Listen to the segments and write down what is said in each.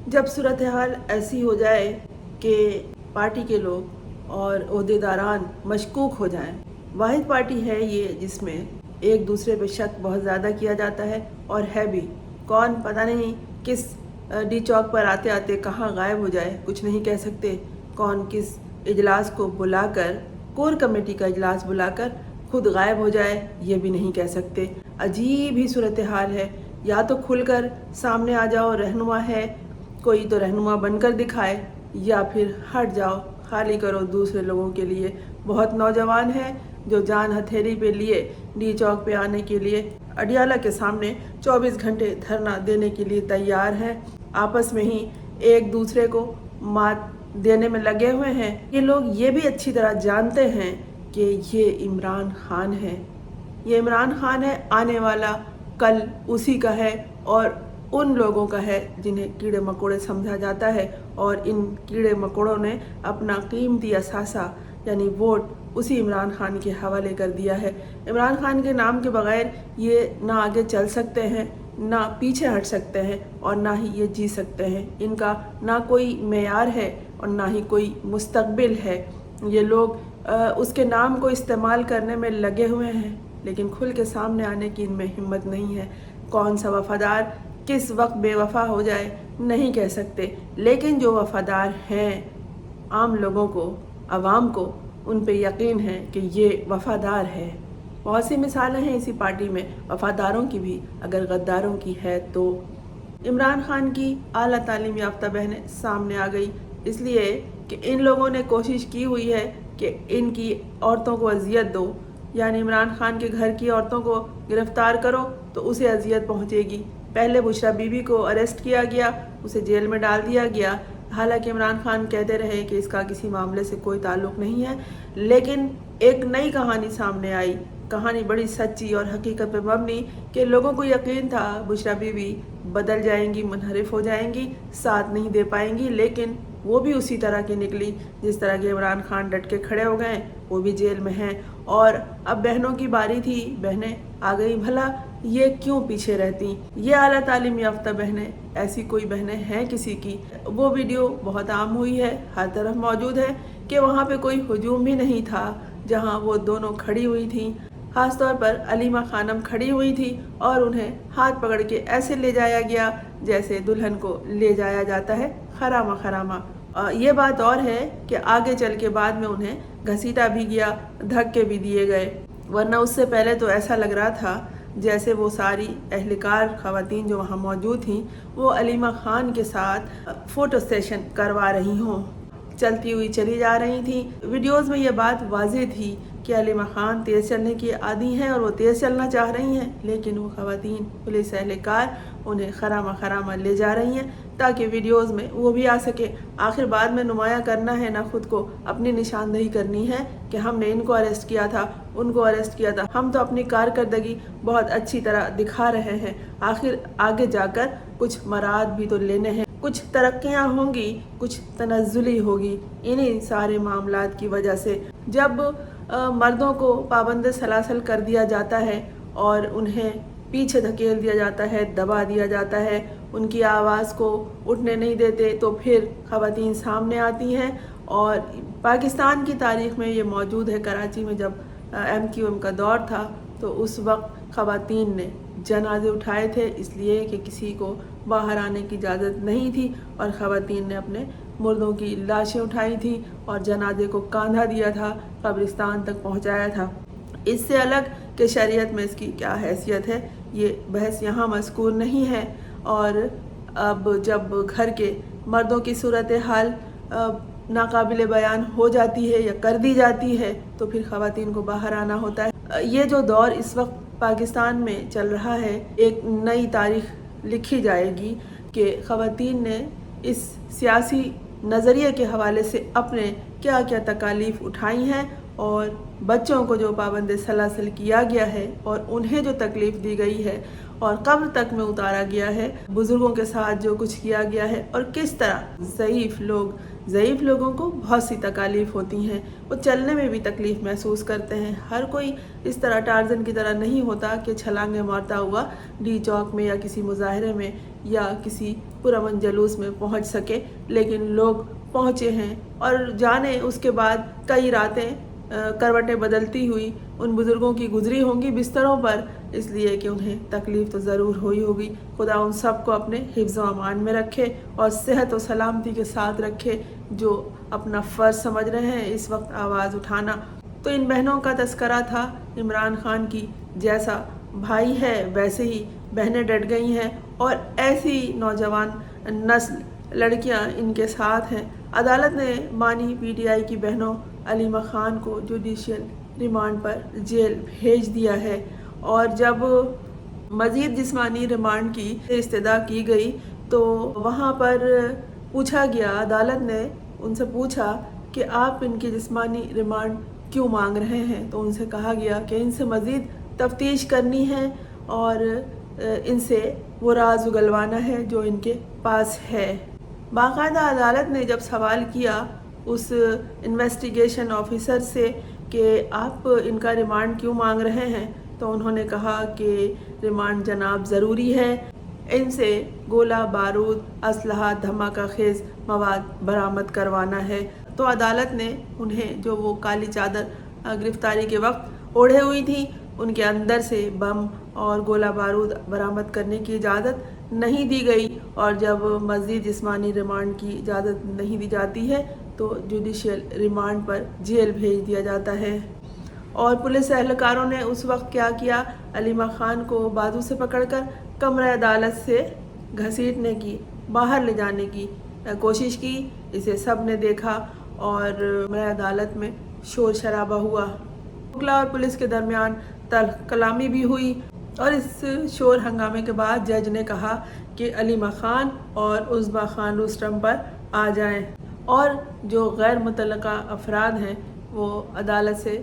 جب صورتحال ایسی ہو جائے کہ پارٹی کے لوگ اور عہدیداران مشکوک ہو جائیں، واحد پارٹی ہے یہ جس میں ایک دوسرے پہ شک بہت زیادہ کیا جاتا ہے، اور ہے بھی کون پتہ نہیں کس ڈی چوک پر آتے آتے کہاں غائب ہو جائے، کچھ نہیں کہہ سکتے۔ کون کس اجلاس کو بلا کر، کور کمیٹی کا اجلاس بلا کر خود غائب ہو جائے، یہ بھی نہیں کہہ سکتے۔ عجیب ہی صورتحال ہے، یا تو کھل کر سامنے آ جاؤ، رہنما ہے کوئی تو رہنما بن کر دکھائے، یا پھر ہٹ جاؤ، خالی کرو دوسرے لوگوں کے لیے۔ بہت نوجوان ہیں جو جان ہتھیلی پہ لیے ڈی چوک پہ آنے کے لیے اڈیالہ کے سامنے 24 گھنٹے دھرنا دینے کے لیے تیار ہیں، آپس میں ہی ایک دوسرے کو مات دینے میں لگے ہوئے ہیں۔ یہ لوگ یہ بھی اچھی طرح جانتے ہیں کہ یہ عمران خان ہے، یہ عمران خان ہے، آنے والا کل اسی کا ہے اور ان لوگوں کا ہے جنہیں کیڑے مکوڑے سمجھا جاتا ہے، اور ان کیڑے مکوڑوں نے اپنا قیمتی اثاثہ یعنی ووٹ اسی عمران خان کے حوالے کر دیا ہے۔ عمران خان کے نام کے بغیر یہ نہ آگے چل سکتے ہیں، نہ پیچھے ہٹ سکتے ہیں، اور نہ ہی یہ جی سکتے ہیں۔ ان کا نہ کوئی معیار ہے اور نہ ہی کوئی مستقبل ہے۔ یہ لوگ اس کے نام کو استعمال کرنے میں لگے ہوئے ہیں، لیکن کھل کے سامنے آنے کی ان میں ہمت نہیں ہے۔ کون سا وفادار کس وقت بے وفا ہو جائے نہیں کہہ سکتے، لیکن جو وفادار ہیں عام لوگوں کو، عوام کو، ان پہ یقین ہے کہ یہ وفادار ہے۔ بہت سی مثالیں ہیں اسی پارٹی میں وفاداروں کی بھی، اگر غداروں کی ہے تو۔ عمران خان کی اعلیٰ تعلیم یافتہ بہنیں سامنے آ گئی، اس لیے کہ ان لوگوں نے کوشش کی ہوئی ہے کہ ان کی عورتوں کو اذیت دو، یعنی عمران خان کے گھر کی عورتوں کو گرفتار کرو تو اسے اذیت پہنچے گی۔ پہلے بشرا بی بی کو اریسٹ کیا گیا، اسے جیل میں ڈال دیا گیا، حالانکہ عمران خان کہتے رہے کہ اس کا کسی معاملے سے کوئی تعلق نہیں ہے، لیکن ایک نئی کہانی سامنے آئی، کہانی بڑی سچی اور حقیقت پہ مبنی، کہ لوگوں کو یقین تھا بشرا بی بی بدل جائیں گی، منحرف ہو جائیں گی، ساتھ نہیں دے پائیں گی، لیکن وہ بھی اسی طرح کی نکلی جس طرح کے عمران خان ڈٹ کے کھڑے ہو گئے، وہ بھی جیل میں ہیں۔ اور اب بہنوں کی باری تھی، بہنیں آ گئی، بھلا یہ کیوں پیچھے رہتی؟ یہ اعلیٰ تعلیم یافتہ بہنیں، ایسی کوئی بہنیں ہیں کسی کی؟ وہ ویڈیو بہت عام ہوئی ہے، ہر طرف موجود ہے کہ وہاں پہ کوئی ہجوم بھی نہیں تھا جہاں وہ دونوں کھڑی ہوئی تھیں۔ خاص طور پر علیمہ خانم کھڑی ہوئی تھی اور انہیں ہاتھ پکڑ کے ایسے لے جایا گیا جیسے دلہن کو لے جایا جاتا ہے، خرامہ خرامہ۔ یہ بات اور ہے کہ آگے چل کے بعد میں انہیں گھسیٹا بھی گیا، دھکے بھی دیے گئے، ورنہ اس سے پہلے تو ایسا لگ رہا تھا جیسے وہ ساری اہلکار خواتین جو وہاں موجود تھیں وہ علیمہ خان کے ساتھ فوٹو سیشن کروا رہی ہوں، چلتی ہوئی چلی جا رہی تھیں۔ ویڈیوز میں یہ بات واضح تھی کہ علیمہ خان تیز چلنے کی عادی ہیں اور وہ تیز چلنا چاہ رہی ہیں، لیکن وہ خواتین پولیس اہلکار انہیں خرامہ خرامہ لے جا رہی ہیں تاکہ ویڈیوز میں وہ بھی آ سکے۔ آخر بعد میں نمایاں کرنا ہے، نہ خود کو اپنی نشاندہی کرنی ہے کہ ہم نے ان کو اریسٹ کیا تھا، ان کو اریسٹ کیا تھا، ہم تو اپنی کارکردگی بہت اچھی طرح دکھا رہے ہیں۔ آخر آگے جا کر کچھ مراد بھی تو لینے ہیں، کچھ ترقیاں ہوں گی، کچھ تنزلی ہوگی انہی سارے معاملات کی وجہ سے۔ جب مردوں کو پابند سلاسل کر دیا جاتا ہے اور انہیں پیچھے دھکیل دیا جاتا ہے، دبا دیا جاتا ہے، ان کی آواز کو اٹھنے نہیں دیتے، تو پھر خواتین سامنے آتی ہیں۔ اور پاکستان کی تاریخ میں یہ موجود ہے، کراچی میں جب MQM کا دور تھا تو اس وقت خواتین نے جنازے اٹھائے تھے، اس لیے کہ کسی کو باہر آنے کی اجازت نہیں تھی، اور خواتین نے اپنے مردوں کی لاشیں اٹھائی تھیں اور جنازے کو کاندھا دیا تھا، قبرستان تک پہنچایا تھا۔ اس سے الگ کہ شریعت میں اس کی کیا حیثیت ہے، یہ بحث یہاں مذکور نہیں ہے۔ اور اب جب گھر کے مردوں کی صورتحال ناقابل بیان ہو جاتی ہے یا کر دی جاتی ہے تو پھر خواتین کو باہر آنا ہوتا ہے۔ یہ جو دور اس وقت پاکستان میں چل رہا ہے، ایک نئی تاریخ لکھی جائے گی کہ خواتین نے اس سیاسی نظریے کے حوالے سے اپنے کیا کیا تکالیف اٹھائی ہیں، اور بچوں کو جو پابند سلاسل کیا گیا ہے اور انہیں جو تکلیف دی گئی ہے اور قبر تک میں اتارا گیا ہے، بزرگوں کے ساتھ جو کچھ کیا گیا ہے، اور کس طرح ضعیف لوگوں کو بہت سی تکالیف ہوتی ہیں، وہ چلنے میں بھی تکلیف محسوس کرتے ہیں۔ ہر کوئی اس طرح ٹارزن کی طرح نہیں ہوتا کہ چھلانگیں مارتا ہوا ڈی چوک میں یا کسی مظاہرے میں یا کسی پرامن جلوس میں پہنچ سکے، لیکن لوگ پہنچے ہیں اور جانے اس کے بعد کئی راتیں کروٹیں بدلتی ہوئی ان بزرگوں کی گزری ہوں گی بستروں پر، اس لیے کہ انہیں تکلیف تو ضرور ہوئی ہوگی۔ خدا ان سب کو اپنے حفظ و امان میں رکھے اور صحت و سلامتی کے ساتھ رکھے جو اپنا فرض سمجھ رہے ہیں اس وقت آواز اٹھانا۔ تو ان بہنوں کا تذکرہ تھا عمران خان کی، جیسا بھائی ہے ویسے ہی بہنیں ڈٹ گئی ہیں اور ایسی نوجوان نسل لڑکیاں ان کے ساتھ ہیں۔ عدالت نے بانی پی ٹی آئی کی بہنوں علیمہ خان کو جوڈیشل ریمانڈ پر جیل بھیج دیا ہے، اور جب مزید جسمانی ریمانڈ کی استدعا کی گئی تو وہاں پر پوچھا گیا، عدالت نے ان سے پوچھا کہ آپ ان کی جسمانی ریمانڈ کیوں مانگ رہے ہیں، تو ان سے کہا گیا کہ ان سے مزید تفتیش کرنی ہے اور ان سے وہ راز اگلوانا ہے جو ان کے پاس ہے۔ باقاعدہ عدالت نے جب سوال کیا اس انویسٹیگیشن آفیسر سے کہ آپ ان کا ریمانڈ کیوں مانگ رہے ہیں، تو انہوں نے کہا کہ ریمانڈ جناب ضروری ہے، ان سے گولہ بارود، اسلحہ، دھماکہ خیز مواد برآمد کروانا ہے۔ تو عدالت نے انہیں جو وہ کالی چادر گرفتاری کے وقت اوڑھے ہوئی تھی ان کے اندر سے بم اور گولہ بارود برآمد کرنے کی اجازت نہیں دی گئی، اور جب مزید جسمانی ریمانڈ کی اجازت نہیں دی جاتی ہے تو جوڈیشل ریمانڈ پر جیل بھیج دیا جاتا ہے۔ اور پولیس اہلکاروں نے اس وقت کیا کیا، علیمہ خان کو بازو سے پکڑ کر کمرہ عدالت سے گھسیٹنے کی، باہر لے جانے کی کوشش کی۔ اسے سب نے دیکھا اور کمرہ عدالت میں شور شرابہ ہوا، وکلا اور پولیس کے درمیان تلخ کلامی بھی ہوئی، اور اس شور ہنگامے کے بعد جج نے کہا کہ علیمہ خان اور عظمیٰ خان روسٹرم پر آ جائیں اور جو غیر متعلقہ افراد ہیں وہ عدالت سے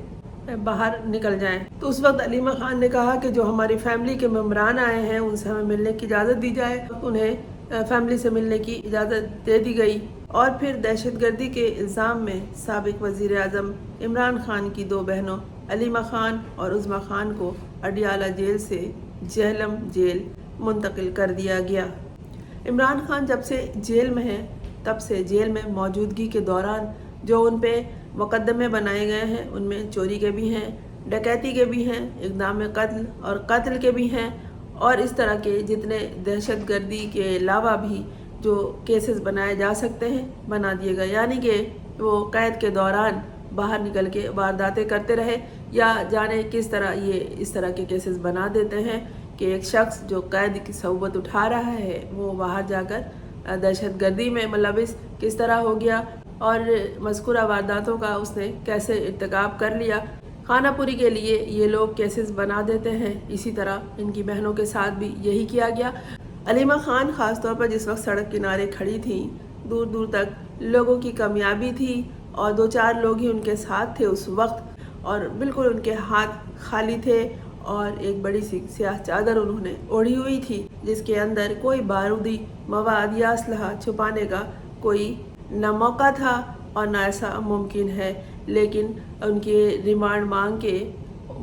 باہر نکل جائیں۔ تو اس وقت علیمہ خان نے کہا کہ جو ہماری فیملی کے ممبران آئے ہیں ان سے ہمیں ملنے کی اجازت دی جائے۔ انہیں فیملی سے ملنے کی اجازت دے دی گئی، اور پھر دہشت گردی کے الزام میں سابق وزیر اعظم عمران خان کی دو بہنوں علیمہ خان اور عظمیٰ خان کو اڈیالہ جیل سے جہلم جیل منتقل کر دیا گیا۔ عمران خان جب سے جیل میں ہیں تب سے جیل میں موجودگی کے دوران جو ان پہ مقدمے بنائے گئے ہیں ان میں چوری کے بھی ہیں، ڈکیتی کے بھی ہیں، اقدام قتل اور قتل کے بھی ہیں، اور اس طرح کے جتنے دہشت گردی کے علاوہ بھی جو کیسز بنائے جا سکتے ہیں بنا دیے گئے، یعنی کہ وہ قید کے دوران باہر نکل کے وارداتیں کرتے رہے، یا جانے کس طرح یہ اس طرح کے کیسز بنا دیتے ہیں کہ ایک شخص جو قید کی صحبت اٹھا رہا ہے وہ باہر جا کر دہشت گردی میں ملوث کس طرح ہو گیا، اور مذکورہ وارداتوں کا اس نے کیسے ارتکاب کر لیا۔ خانہ پوری کے لیے یہ لوگ کیسز بنا دیتے ہیں، اسی طرح ان کی بہنوں کے ساتھ بھی یہی کیا گیا۔ علیمہ خان خاص طور پر جس وقت سڑک کنارے کھڑی تھیں، دور دور تک لوگوں کی کامیابی تھی اور دو چار لوگ ہی ان کے ساتھ تھے اس وقت، اور بالکل ان کے ہاتھ خالی تھے، اور ایک بڑی سی سیاہ چادر انہوں نے اوڑھی ہوئی تھی جس کے اندر کوئی بارودی مواد یا اسلحہ چھپانے کا کوئی نہ موقع تھا اور نہ ایسا ممکن ہے، لیکن ان کے ریمانڈ مانگ کے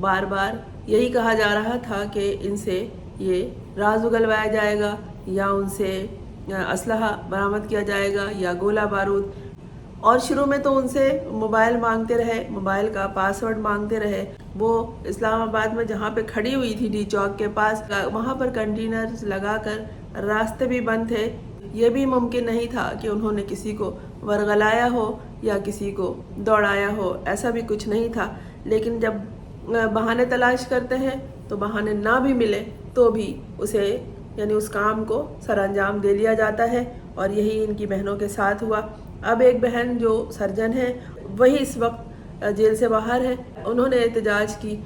بار بار یہی کہا جا رہا تھا کہ ان سے یہ راز اگلوایا جائے گا، یا ان سے اسلحہ برآمد کیا جائے گا یا گولہ بارود، اور شروع میں تو ان سے موبائل مانگتے رہے، موبائل کا پاسورڈ مانگتے رہے۔ وہ اسلام آباد میں جہاں پہ کھڑی ہوئی تھی ڈی چوک کے پاس، وہاں پر کنٹینرز لگا کر راستے بھی بند تھے، یہ بھی ممکن نہیں تھا کہ انہوں نے کسی کو ورغلایا ہو یا کسی کو دوڑایا ہو، ایسا بھی کچھ نہیں تھا۔ لیکن جب بہانے تلاش کرتے ہیں تو بہانے نہ بھی ملے تو بھی اسے یعنی اس کام کو سر انجام دے لیا جاتا ہے، اور یہی ان کی بہنوں کے ساتھ ہوا۔ اب ایک بہن جو سرجن ہے وہی اس وقت جیل سے باہر ہے، انہوں نے احتجاج کی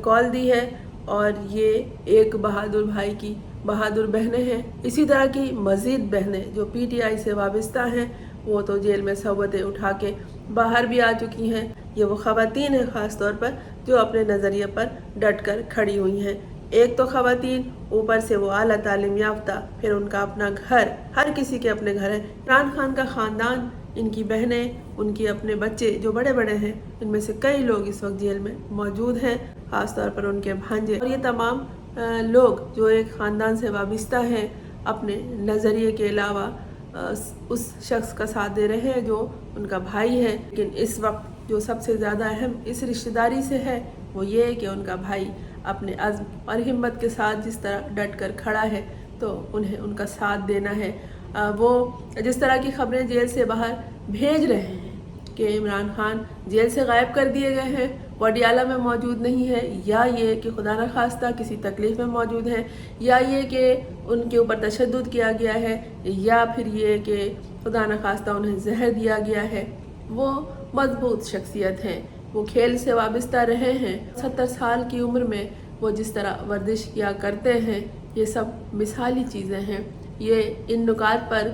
کال دی ہے، اور یہ ایک بہادر بھائی کی بہادر بہنیں ہیں۔ اسی طرح کی مزید بہنیں جو پی ٹی آئی سے وابستہ ہیں وہ تو جیل میں صحبتیں اٹھا کے باہر بھی آ چکی ہیں۔ یہ وہ خواتین ہیں خاص طور پر جو اپنے نظریے پر ڈٹ کر کھڑی ہوئی ہیں۔ ایک تو خواتین، اوپر سے وہ اعلیٰ تعلیم یافتہ، پھر ان کا اپنا گھر، ہر کسی کے اپنے گھر ہیں۔ عمران خان کا خاندان، ان کی بہنیں، ان کے اپنے بچے جو بڑے بڑے ہیں، ان میں سے کئی لوگ اس وقت جیل میں موجود ہیں، خاص طور پر ان کے بھانجے، اور یہ تمام لوگ جو ایک خاندان سے وابستہ ہیں اپنے نظریے کے علاوہ اس شخص کا ساتھ دے رہے ہیں جو ان کا بھائی ہے. لیکن اس وقت جو سب سے زیادہ اہم اس رشتہ داری سے ہے وہ یہ ہے کہ ان کا بھائی اپنے عزم اور ہمت کے ساتھ جس طرح ڈٹ کر کھڑا ہے تو انہیں ان کا ساتھ دینا ہے. وہ جس طرح کی خبریں جیل سے باہر بھیج رہے ہیں کہ عمران خان جیل سے غائب کر دیے گئے ہیں، وڈیالہ میں موجود نہیں ہے، یا یہ کہ خدا نخواستہ کسی تکلیف میں موجود ہیں، یا یہ کہ ان کے اوپر تشدد کیا گیا ہے، یا پھر یہ کہ خدا نخواستہ انہیں زہر دیا گیا ہے. وہ مضبوط شخصیت ہیں، وہ کھیل سے وابستہ رہے ہیں. 70 سال کی عمر میں وہ جس طرح ورزش کیا کرتے ہیں یہ سب مثالی چیزیں ہیں. یہ ان نکات پر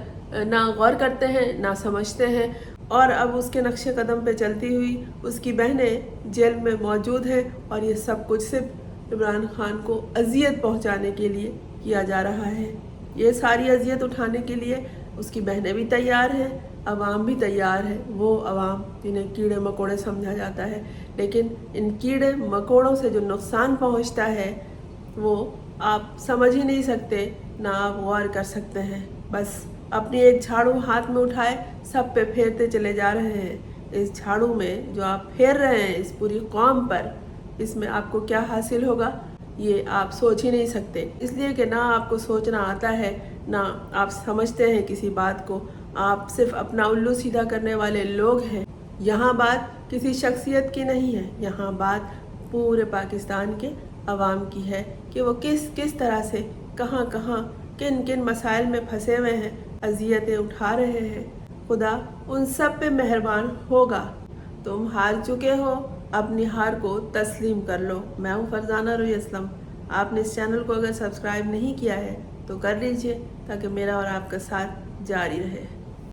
نہ غور کرتے ہیں نہ سمجھتے ہیں، اور اب اس کے نقش قدم پہ چلتی ہوئی اس کی بہنیں جیل میں موجود ہیں، اور یہ سب کچھ صرف عمران خان کو اذیت پہنچانے کے لیے کیا جا رہا ہے. یہ ساری اذیت اٹھانے کے لیے اس کی بہنیں بھی تیار ہیں، عوام بھی تیار ہے. وہ عوام جنہیں کیڑے مکوڑے سمجھا جاتا ہے، لیکن ان کیڑے مکوڑوں سے جو نقصان پہنچتا ہے وہ آپ سمجھ ہی نہیں سکتے، نہ آپ غور کر سکتے ہیں. بس اپنی ایک جھاڑو ہاتھ میں اٹھائے سب پہ پھیرتے چلے جا رہے ہیں. اس جھاڑو میں جو آپ پھیر رہے ہیں اس پوری قوم پر، اس میں آپ کو کیا حاصل ہوگا یہ آپ سوچ ہی نہیں سکتے. اس لیے کہ نہ آپ کو سوچنا آتا ہے، نہ آپ سمجھتے ہیں کسی بات کو. آپ صرف اپنا الو سیدھا کرنے والے لوگ ہیں. یہاں بات کسی شخصیت کی نہیں ہے، یہاں بات پورے پاکستان کے عوام کی ہے کہ وہ کس طرح سے کہاں کن مسائل میں پھنسے ہوئے ہیں، اذیتیں اٹھا رہے ہیں. خدا ان سب پہ مہربان ہوگا. تم ہار چکے ہو، اپنی ہار کو تسلیم کر لو. میں ہوں فرزانہ روی اسلم. آپ نے اس چینل کو اگر سبسکرائب نہیں کیا ہے تو کر لیجئے تاکہ میرا اور آپ کا ساتھ جاری رہے.